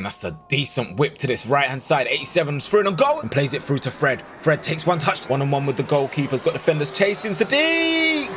That's a decent whip to this right-hand side. 87 through and on goal and plays it through to Fred. Fred takes one touch. One-on-one with the goalkeeper's got defenders chasing Sadiq.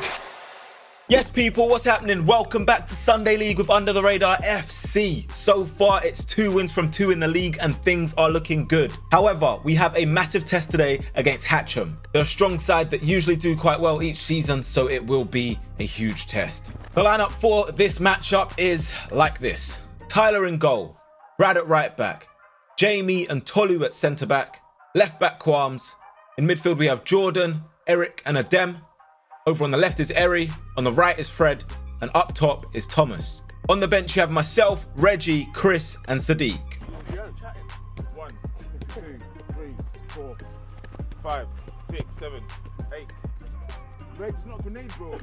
Yes, people, what's happening? Welcome back to Sunday League with Under the Radar FC. So far, it's 2 wins from 2 in the league and things are looking good. However, we have a massive test today against Hatcham. They're a strong side that usually do quite well each season, so it will be a huge test. The lineup for this matchup is like this. Tyler in goal, Brad at right back, Jamie and Tolu at centre back, left back Qualms. In midfield, we have Jordan, Eric and Adem. Over on the left is Eri, on the right is Fred, and up top is Thomas. On the bench you have myself, Reggie, Chris and Sadiq. 1, 2, 3, 4, 5, 6, 7, 8. Reg, it's not grenades, bro.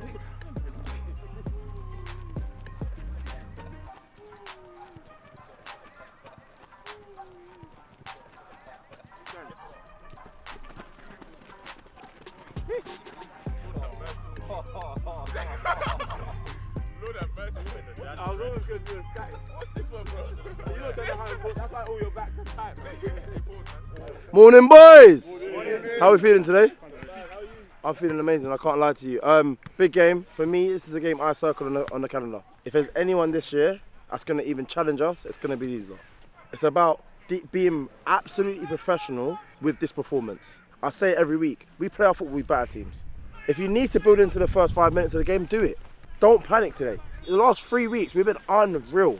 Lord have mercy, I was always going to do a stack. What's this one, bro? You don't know how it works. That's why all your backs are tight, man. Morning, boys! Morning. How are we feeling today? I'm feeling amazing, I can't lie to you. Big game. For me, this is a game I circled on the calendar. If there's anyone this year that's going to even challenge us, it's going to be these lot. It's about being absolutely professional with this performance. I say it every week. We play our football with better teams. If you need to build into the first 5 minutes of the game, do it. Don't panic today. In the last 3 weeks, we've been unreal.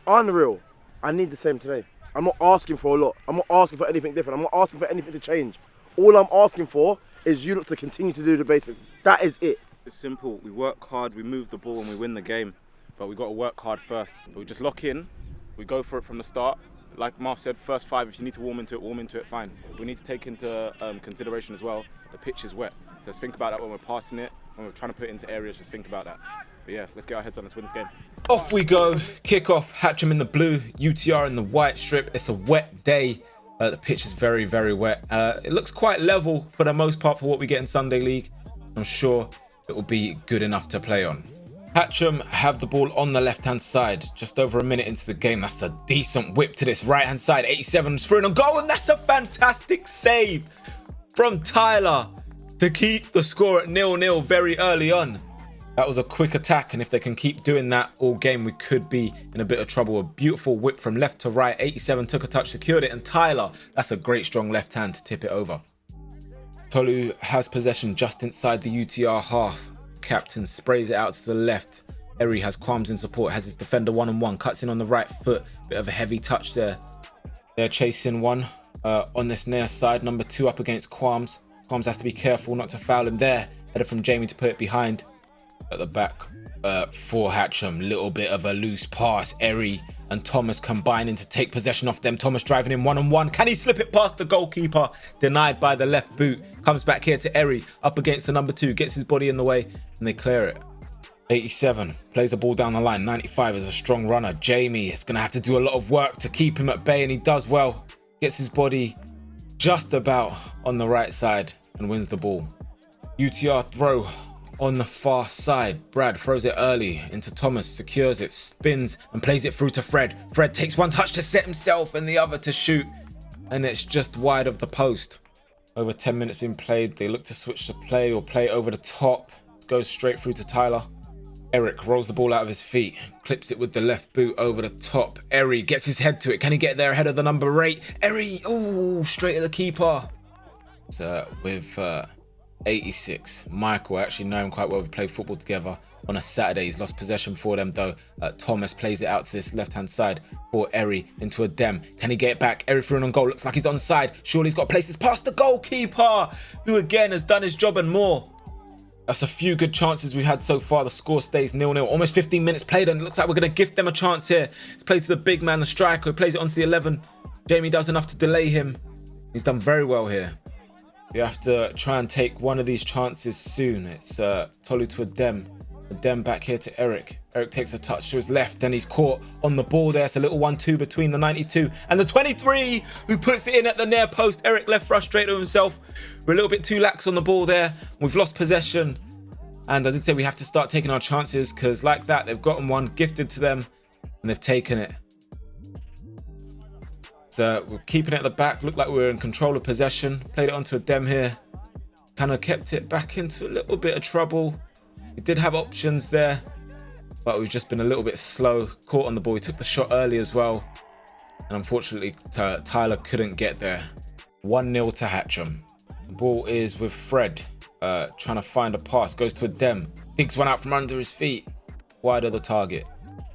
Unreal. I need the same today. I'm not asking for a lot. I'm not asking for anything different. I'm not asking for anything to change. All I'm asking for is you lot to continue to do the basics. That is it. It's simple. We work hard, we move the ball and we win the game. But we've got to work hard first. We just lock in, we go for it from the start. Like Marv said, first 5, if you need to warm into it, fine. We need to take into consideration as well, the pitch is wet. So let's think about that when we're passing it, when we're trying to put it into areas, just think about that. But yeah, let's get our heads on, let's win this game. Off we go. Kick off. Hatcham in the blue, UTR in the white strip. It's a wet day. The pitch is very, very wet. It looks quite level for the most part for what we get in Sunday League. I'm sure it will be good enough to play on. Hatcham have the ball on the left-hand side. Just over a minute into the game. That's a decent whip to this right-hand side. 87 through and on goal, and that's a fantastic save from Tyler to keep the score at 0-0 very early on. That was a quick attack, and if they can keep doing that all game, we could be in a bit of trouble. A beautiful whip from left to right. 87 took a touch, secured it, and Tyler, that's a great strong left hand to tip it over. Tolu has possession just inside the UTR half. Captain sprays it out to the left. Eri has Qualms in support, has his defender one-on-one, cuts in on the right foot. Bit of a heavy touch there. They're chasing one on this near side. Number 2 up against Qualms. Qualms has to be careful not to foul him there. Header from Jamie to put it behind. At the back for Hatcham, little bit of a loose pass. Eri and Thomas combining to take possession off them. Thomas driving in one-on-one. Can he slip it past the goalkeeper? Denied by the left boot. Comes back here to Eri, up against the number 2, gets his body in the way, and they clear it. 87 plays the ball down the line. 95 is a strong runner. Jamie is going to have to do a lot of work to keep him at bay, and he does well. Gets his body just about on the right side and wins the ball. UTR throw on the far side. Brad throws it early into Thomas, secures it, spins and plays it through to Fred. Fred takes one touch to set himself and the other to shoot, and it's just wide of the post. Over 10 minutes being played. They look to switch to play or play over the top. It goes straight through to Tyler. Eric rolls the ball out of his feet, clips it with the left boot over the top. Eri gets his head to it. Can he get there ahead of the number 8? Eri, oh, straight at the keeper. So with 86. Michael, I actually know him quite well. We played football together on a Saturday. He's lost possession for them though. Thomas plays it out to this left-hand side for Eri into a Dem. Can he get it back? Eri through and on goal. Looks like he's onside. Surely he's got to place this past the goalkeeper, who again has done his job and more. That's a few good chances we've had so far. The score stays 0-0. Almost 15 minutes played, and it looks like we're going to gift them a chance here. It's played to the big man, the striker, who plays it onto the 11. Jamie does enough to delay him. He's done very well here. We have to try and take one of these chances soon. It's Tolu to Adem back here to Eric. Eric takes a touch to his left, then he's caught on the ball there. It's a little 1-2 between the 92 and the 23, who puts it in at the near post. Eric left frustrated with himself. We're a little bit too lax on the ball there. We've lost possession. And I did say we have to start taking our chances, because like that, they've gotten one gifted to them and they've taken it. So we're keeping it at the back. Looked like we were in control of possession. Played it onto a Dem here. Kind of kept it back into a little bit of trouble. We did have options there, but we've just been a little bit slow. Caught on the ball. We took the shot early as well. And unfortunately, Tyler couldn't get there. 1-0 to Hatcham. The ball is with Fred. Trying to find a pass. Goes to a Dem. Digs one out from under his feet. Wide of the target.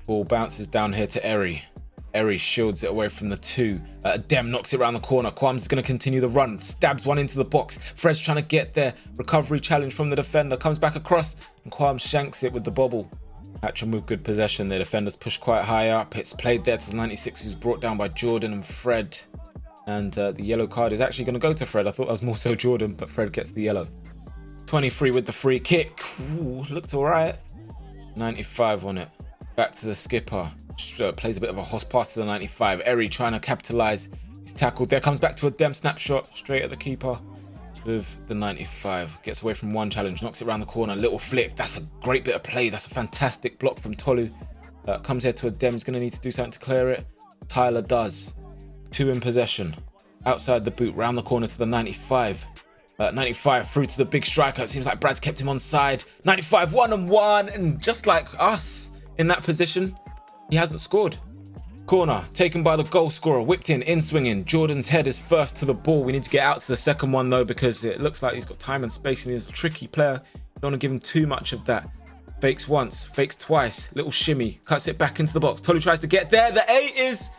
Ball bounces down here to Eri. Eri shields it away from the 2. Dem knocks it around the corner. Kwams is going to continue the run. Stabs one into the box. Fred's trying to get there. Recovery challenge from the defender. Comes back across. And Kwams shanks it with the bobble. Hatcham with good possession. The defenders push quite high up. It's played there to the 96, who's brought down by Jordan and Fred. And the yellow card is actually going to go to Fred. I thought that was more so Jordan, but Fred gets the yellow. 23 with the free kick. Ooh, looked all right. 95 on it. Back to the skipper. Plays a bit of a hoss pass to the 95. Eri trying to capitalise. He's tackled there. Comes back to a Dem snapshot. Straight at the keeper. With the 95. Gets away from one challenge. Knocks it around the corner. Little flick. That's a great bit of play. That's a fantastic block from Tolu. Comes here to a Dem. He's going to need to do something to clear it. Tyler does. 2 in possession. Outside the boot. Round the corner to the 95. 95 through to the big striker. It seems like Brad's kept him on side. 95 1-on-1. And just like us in that position, he hasn't scored. Corner taken by the goal scorer. Whipped in swinging. Jordan's head is first to the ball. We need to get out to the second one though, because it looks like he's got time and space and he's a tricky player. Don't want to give him too much of that. Fakes once, fakes twice. Little shimmy. Cuts it back into the box. Tolu tries to get there. The 8 is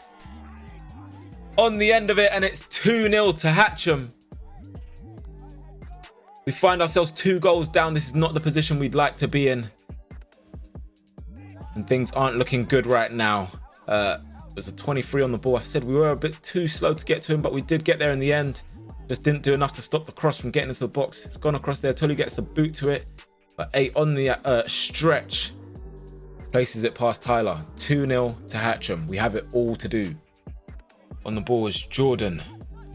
on the end of it and it's 2-0 to Hatcham. We find ourselves 2 goals down. This is not the position we'd like to be in. And things aren't looking good right now. There's a 23 on the ball. I said we were a bit too slow to get to him, but we did get there in the end. Just didn't do enough to stop the cross from getting into the box. It's gone across there. Tolu gets the boot to it. But 8 on the stretch. Places it past Tyler. 2-0 to Hatcham. We have it all to do. On the ball is Jordan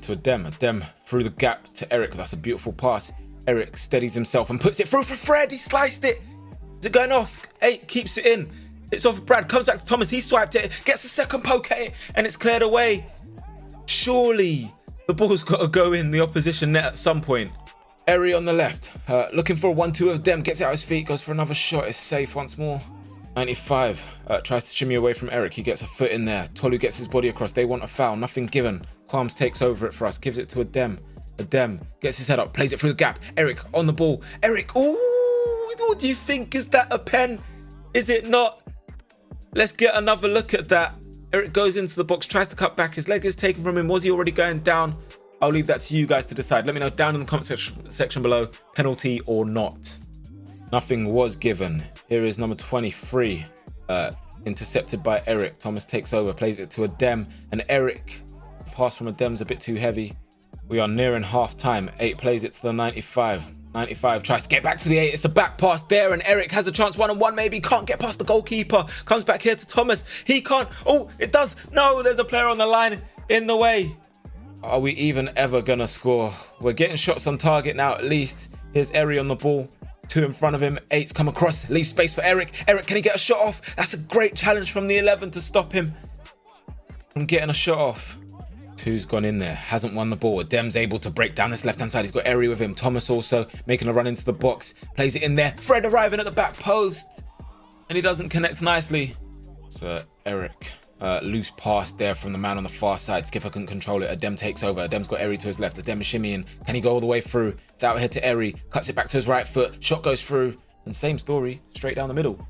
to a Dem. A Dem through the gap to Eric. That's a beautiful pass. Eric steadies himself and puts it through for Fred. He sliced it. Is it going off? 8 keeps it in. It's off Brad. Comes back to Thomas. He swiped it. Gets a second poke at it. And it's cleared away. Surely the ball's got to go in the opposition net at some point. Eri on the left. Looking for a 1-2 of Dem. Gets it out his feet. Goes for another shot. It's safe once more. 95. Tries to shimmy away from Eric. He gets a foot in there. Tolu gets his body across. They want a foul. Nothing given. Kwams takes over it for us. Gives it to a Dem. A Dem gets his head up, plays it through the gap. Eric on the ball. Eric, ooh, what do you think? Is that a pen? Is it not? Let's get another look at that. Eric goes into the box, tries to cut back. His leg is taken from him. Was he already going down? I'll leave that to you guys to decide. Let me know down in the comment section below, penalty or not. Nothing was given. Here is number 23, intercepted by Eric. Thomas takes over, plays it to a Dem, and Eric, the pass from a Dem's a bit too heavy. We are nearing half time. 8 plays it to the 95. 95 tries to get back to the 8. It's a back pass there and Eric has a chance 1-on-1 maybe. Can't get past the goalkeeper. Comes back here to Thomas. He can't. Oh, it does. No, there's a player on the line in the way. Are we even ever going to score? We're getting shots on target now at least. Here's Eri on the ball. 2 in front of him. 8's come across. Leaves space for Eric. Eric, can he get a shot off? That's a great challenge from the 11 to stop him from getting a shot off. 2's gone in there, hasn't won the ball. Dem's able to break down this left-hand side. He's got Eri with him. Thomas also making a run into the box. Plays it in there. Fred arriving at the back post. And he doesn't connect nicely. So Eric, loose pass there from the man on the far side. Skipper couldn't control it. Dem takes over. Dem's got Eri to his left. Dem is shimmying. Can he go all the way through? It's out ahead to Eri. Cuts it back to his right foot. Shot goes through. And same story, straight down the middle.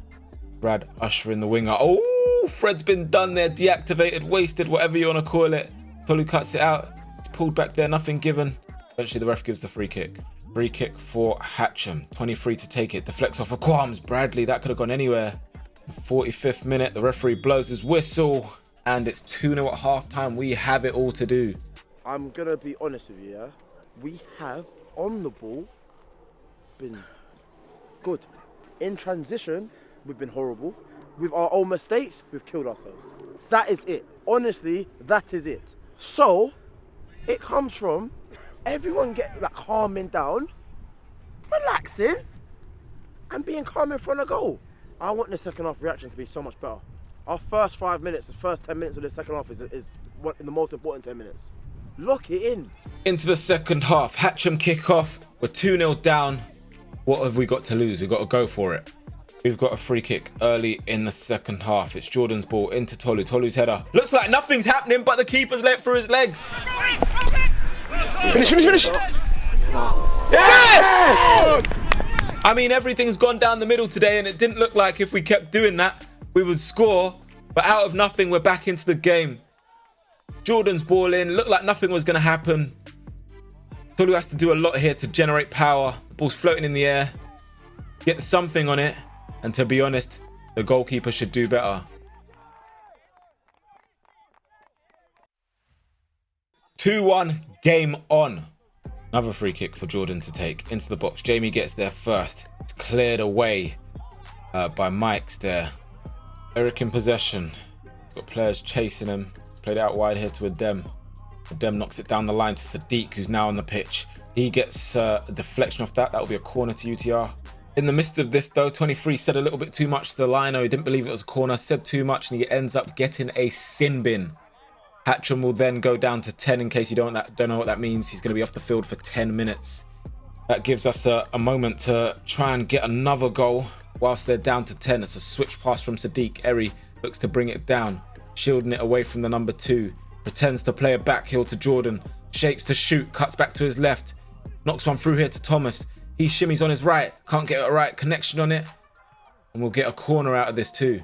Brad ushering the winger. Oh, Fred's been done there. Deactivated, wasted, whatever you want to call it. Tolu cuts it out. It's pulled back there, nothing given. Eventually the ref gives the free kick. Free kick for Hatcham. 23 to take it. Deflects off of Kwams. Bradley, that could have gone anywhere. 45th minute, the referee blows his whistle. And it's 2-0 at half-time. We have it all to do. I'm going to be honest with you, yeah? We have, on the ball, been good. In transition, we've been horrible. With our own mistakes, we've killed ourselves. That is it. Honestly, that is it. So, it comes from everyone getting like calming down, relaxing, and being calm in front of goal. I want the second half reaction to be so much better. Our first 5 minutes, the first 10 minutes of the second half is in the most important 10 minutes. Lock it in. Into the second half. Hatcham kick-off. We're 2-0 down. What have we got to lose? We've got to go for it. We've got a free kick early in the second half. It's Jordan's ball into Tolu. Tolu's header. Looks like nothing's happening, but the keeper's let through his legs. Finish. Yes! I mean, everything's gone down the middle today, and it didn't look like if we kept doing that, we would score. But out of nothing, we're back into the game. Jordan's ball in. Looked like nothing was going to happen. Tolu has to do a lot here to generate power. The ball's floating in the air. Get something on it. And to be honest, the goalkeeper should do better. 2-1, game on. Another free kick for Jordan to take into the box. Jamie gets there first. It's cleared away by Mike's there. Eric in possession. He's got players chasing him. Played out wide here to Adem. Adem knocks it down the line to Sadiq, who's now on the pitch. He gets a deflection off that. That will be a corner to UTR. In the midst of this, though, 23 said a little bit too much to the lino. He didn't believe it was a corner, said too much, and he ends up getting a sin bin. Hatcham will then go down to 10 in case you don't know what that means. He's going to be off the field for 10 minutes. That gives us a moment to try and get another goal whilst they're down to 10. It's a switch pass from Sadiq. Eri looks to bring it down, shielding it away from the number 2. Pretends to play a back heel to Jordan. Shapes to shoot, cuts back to his left. Knocks one through here to Thomas. He shimmies on his right. Can't get a right connection on it. And we'll get a corner out of this too.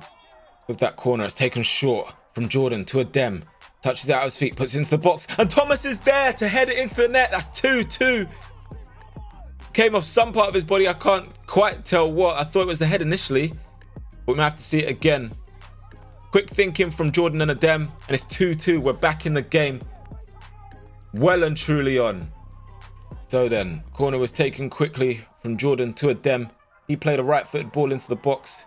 With that corner, it's taken short from Jordan to Adem. Touches it out of his feet, puts it into the box. And Thomas is there to head it into the net. That's 2-2. Came off some part of his body. I can't quite tell what. I thought it was the head initially. But we might have to see it again. Quick thinking from Jordan and Adem. And it's 2-2. We're back in the game. Well and truly on. So then, corner was taken quickly from Jordan to Adem. He played a right-footed ball into the box.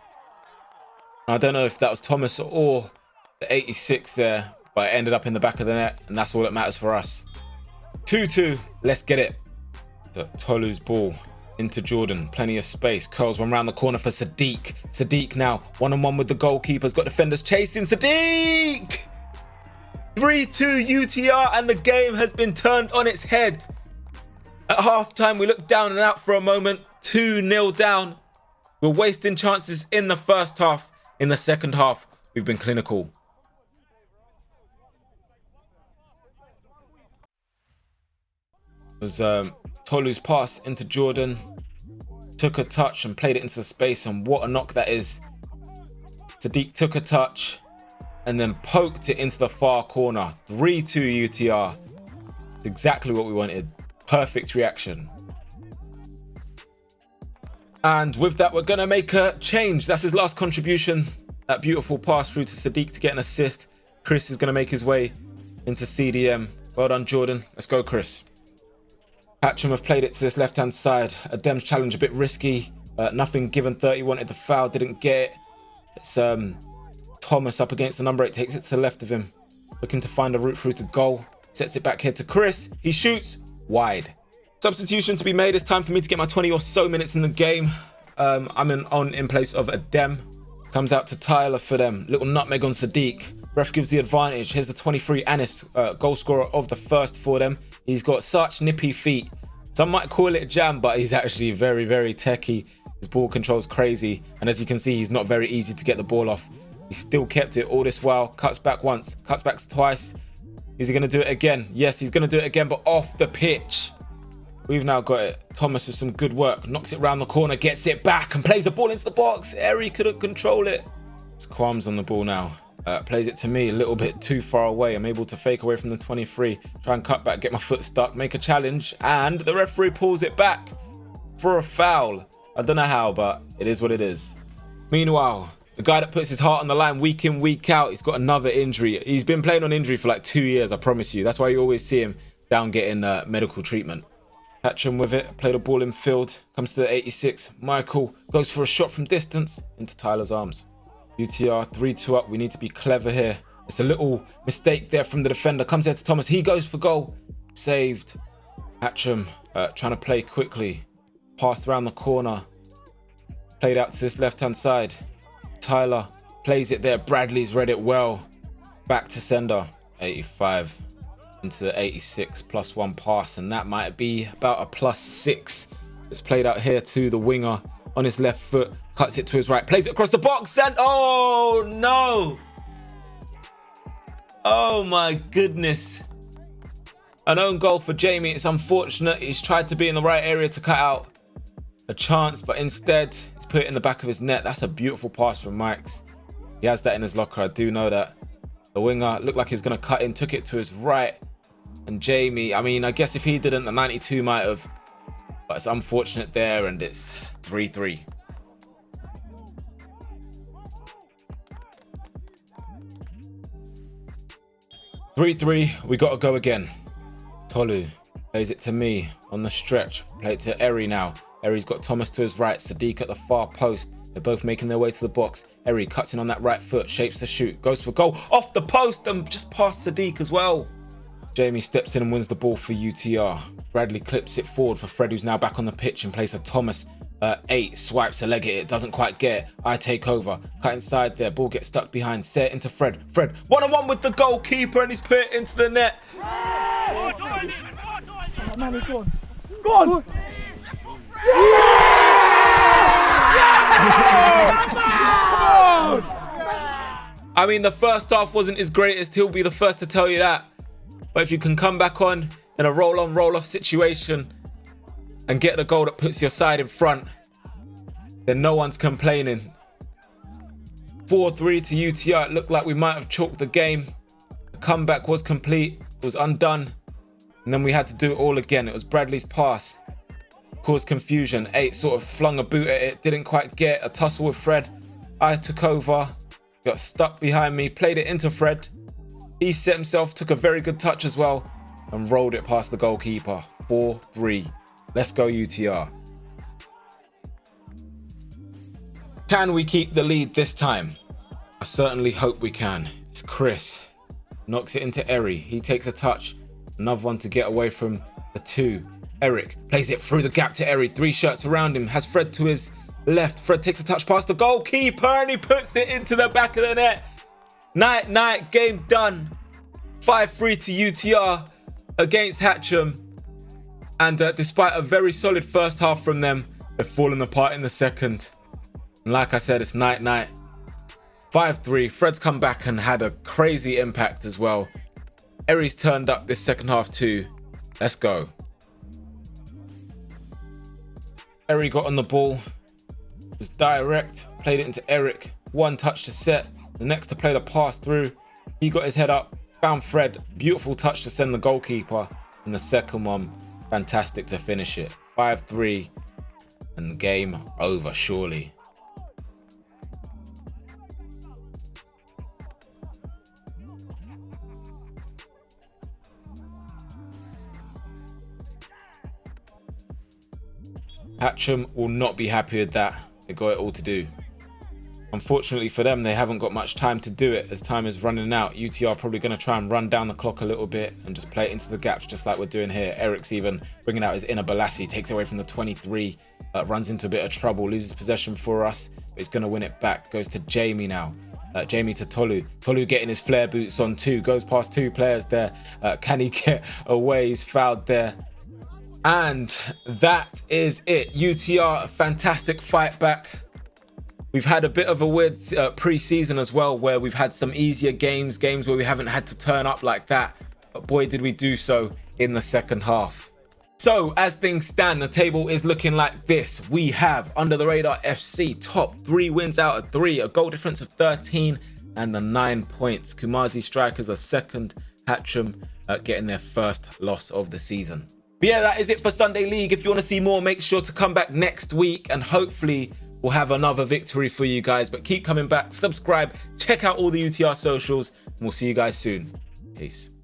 I don't know if that was Thomas or the 86 there, but it ended up in the back of the net, and that's all that matters for us. 2-2, let's get it. The Tolu's ball into Jordan, plenty of space. Curls one round the corner for Sadiq. Sadiq now, one-on-one with the goalkeeper's got defenders chasing Sadiq! 3-2 UTR, and the game has been turned on its head. At half-time, we looked down and out for a moment. 2-0 down. We're wasting chances in the first half. In the second half, we've been clinical. It was Tolu's pass into Jordan. Took a touch and played it into the space, and what a knock that is. Sadiq took a touch and then poked it into the far corner. 3-2 UTR. It's exactly what we wanted. Perfect reaction. And with that, we're going to make a change. That's his last contribution. That beautiful pass through to Sadiq to get an assist. Chris is going to make his way into CDM. Well done, Jordan. Let's go, Chris. Hatcham have played it to this left-hand side. Adem's challenge a bit risky. Nothing given 30. Wanted the foul, didn't get it. It's Thomas up against the number 8. Takes it to the left of him. Looking to find a route through to goal. Sets it back here to Chris. He shoots. Wide. Substitution to be made. It's time for me to get my 20 or so minutes in the game. I'm in place of Adem. Comes out to Tyler for them. Little nutmeg on Sadiq. Ref gives the advantage. Here's the 23 Anis, goal scorer of the first for them. He's got such nippy feet. Some might call it a jam, but he's actually very, very techie. His ball control's crazy. And as you can see, he's not very easy to get the ball off. He still kept it all this while. Cuts back once, cuts back twice. Is he going to do it again? Yes, he's going to do it again, but off the pitch. We've now got it. Thomas with some good work. Knocks it round the corner, gets it back and plays the ball into the box. Eri couldn't control it. It's Qualms on the ball now. Plays it to me a little bit too far away. I'm able to fake away from the 23. Try and cut back, get my foot stuck, make a challenge. And the referee pulls it back for a foul. I don't know how, but it is what it is. Meanwhile, the guy that puts his heart on the line week in, week out, he's got another injury. He's been playing on injury for like 2 years, I promise you. That's why you always see him down getting medical treatment. Hatcham with it, played a ball in field, comes to the 86. Michael goes for a shot from distance into Tyler's arms. UTR 3-2 up. We need to be clever here. It's a little mistake there from the defender. Comes here to Thomas. He goes for goal. Saved. Hatcham trying to play quickly. Passed around the corner. Played out to this left-hand side. Tyler plays it there. Bradley's read it well. Back to sender. 85 into the 86, +1 pass, and that might be about a +6. It's played out here to the winger on his left foot, cuts it to his right, plays it across the box, and oh no! Oh my goodness. An own goal for Jamie. It's unfortunate. He's tried to be in the right area to cut out a chance, but instead he's put it in the back of his net. That's a beautiful pass from Mike's. He has that in his locker, I do know that. The winger looked like he was going to cut in, took it to his right, and Jamie, I mean, I guess if he didn't, the 92 might have, but it's unfortunate there, and it's 3-3. We got to go again. Tolu plays it to me on the stretch. Play it to Eri now. Eri's got Thomas to his right, Sadiq at the far post. They're both making their way to the box. Eri cuts in on that right foot, shapes the shoot, goes for goal, off the post and just past Sadiq as well. Jamie steps in and wins the ball for UTR. Bradley clips it forward for Fred, who's now back on the pitch in place of Thomas. 8 swipes a leg at it, doesn't quite get it. I take over, cut inside there, ball gets stuck behind, set it into Fred. Fred, 1-on-1 with the goalkeeper, and he's put it into the net. Manny, go on. Go on! I mean, the first half wasn't his greatest, he'll be the first to tell you that. But if you can come back on in a roll-on, roll-off situation and get the goal that puts your side in front, then no one's complaining. 4-3 to UTR. It looked like we might have chalked the game. The comeback was complete, it was undone, and then we had to do it all again. It was Bradley's pass, caused confusion. 8 sort of flung a boot at it, didn't quite get a tussle with Fred. I took over, got stuck behind me, played it into Fred. He set himself, took a very good touch as well, and rolled it past the goalkeeper. 4-3. Let's go UTR. Can we keep the lead this time? I certainly hope we can. It's Chris. Knocks it into Eri. He takes a touch. Another one to get away from the 2. Eric plays it through the gap to Eri. 3 shirts around him. Has Fred to his left. Fred takes a touch past the goalkeeper and he puts it into the back of the net. Night, game done. 5-3 to UTR against Hatcham. And despite a very solid first half from them, they've fallen apart in the second. And like I said, it's night. 5-3. Fred's come back and had a crazy impact as well. Eri's turned up this second half too. Let's go. Eri got on the ball. Was direct. Played it into Eric. 1 touch to set. The next to play the pass through. He got his head up. Found Fred. Beautiful touch to send the goalkeeper. And the second one, fantastic to finish it. 5-3. And the game over, surely. Hatcham will not be happy with that. They got it all to do. Unfortunately for them, they haven't got much time to do it as time is running out. UTR are probably going to try and run down the clock a little bit and just play it into the gaps just like we're doing here. Eric's even bringing out his inner Balassi, takes away from the 23, runs into a bit of trouble, loses possession for us, but he's going to win it back. Goes to Jamie now. Jamie to Tolu. Tolu getting his flare boots on too. Goes past 2 players there. Can he get away? He's fouled there. And that is it. UTR, a fantastic fight back. We've had a bit of a weird pre-season as well, where we've had some easier games where we haven't had to turn up like that. But boy, did we do so in the second half. So as things stand, the table is looking like this. We have Under the Radar FC top 3 wins out of 3, a goal difference of 13 and the 9 points. Kumasi Strikers are second, Hatcham getting their first loss of the season. But yeah, that is it for Sunday League. If you want to see more, make sure to come back next week and hopefully we'll have another victory for you guys. But keep coming back, subscribe, check out all the UTR socials, and we'll see you guys soon. Peace.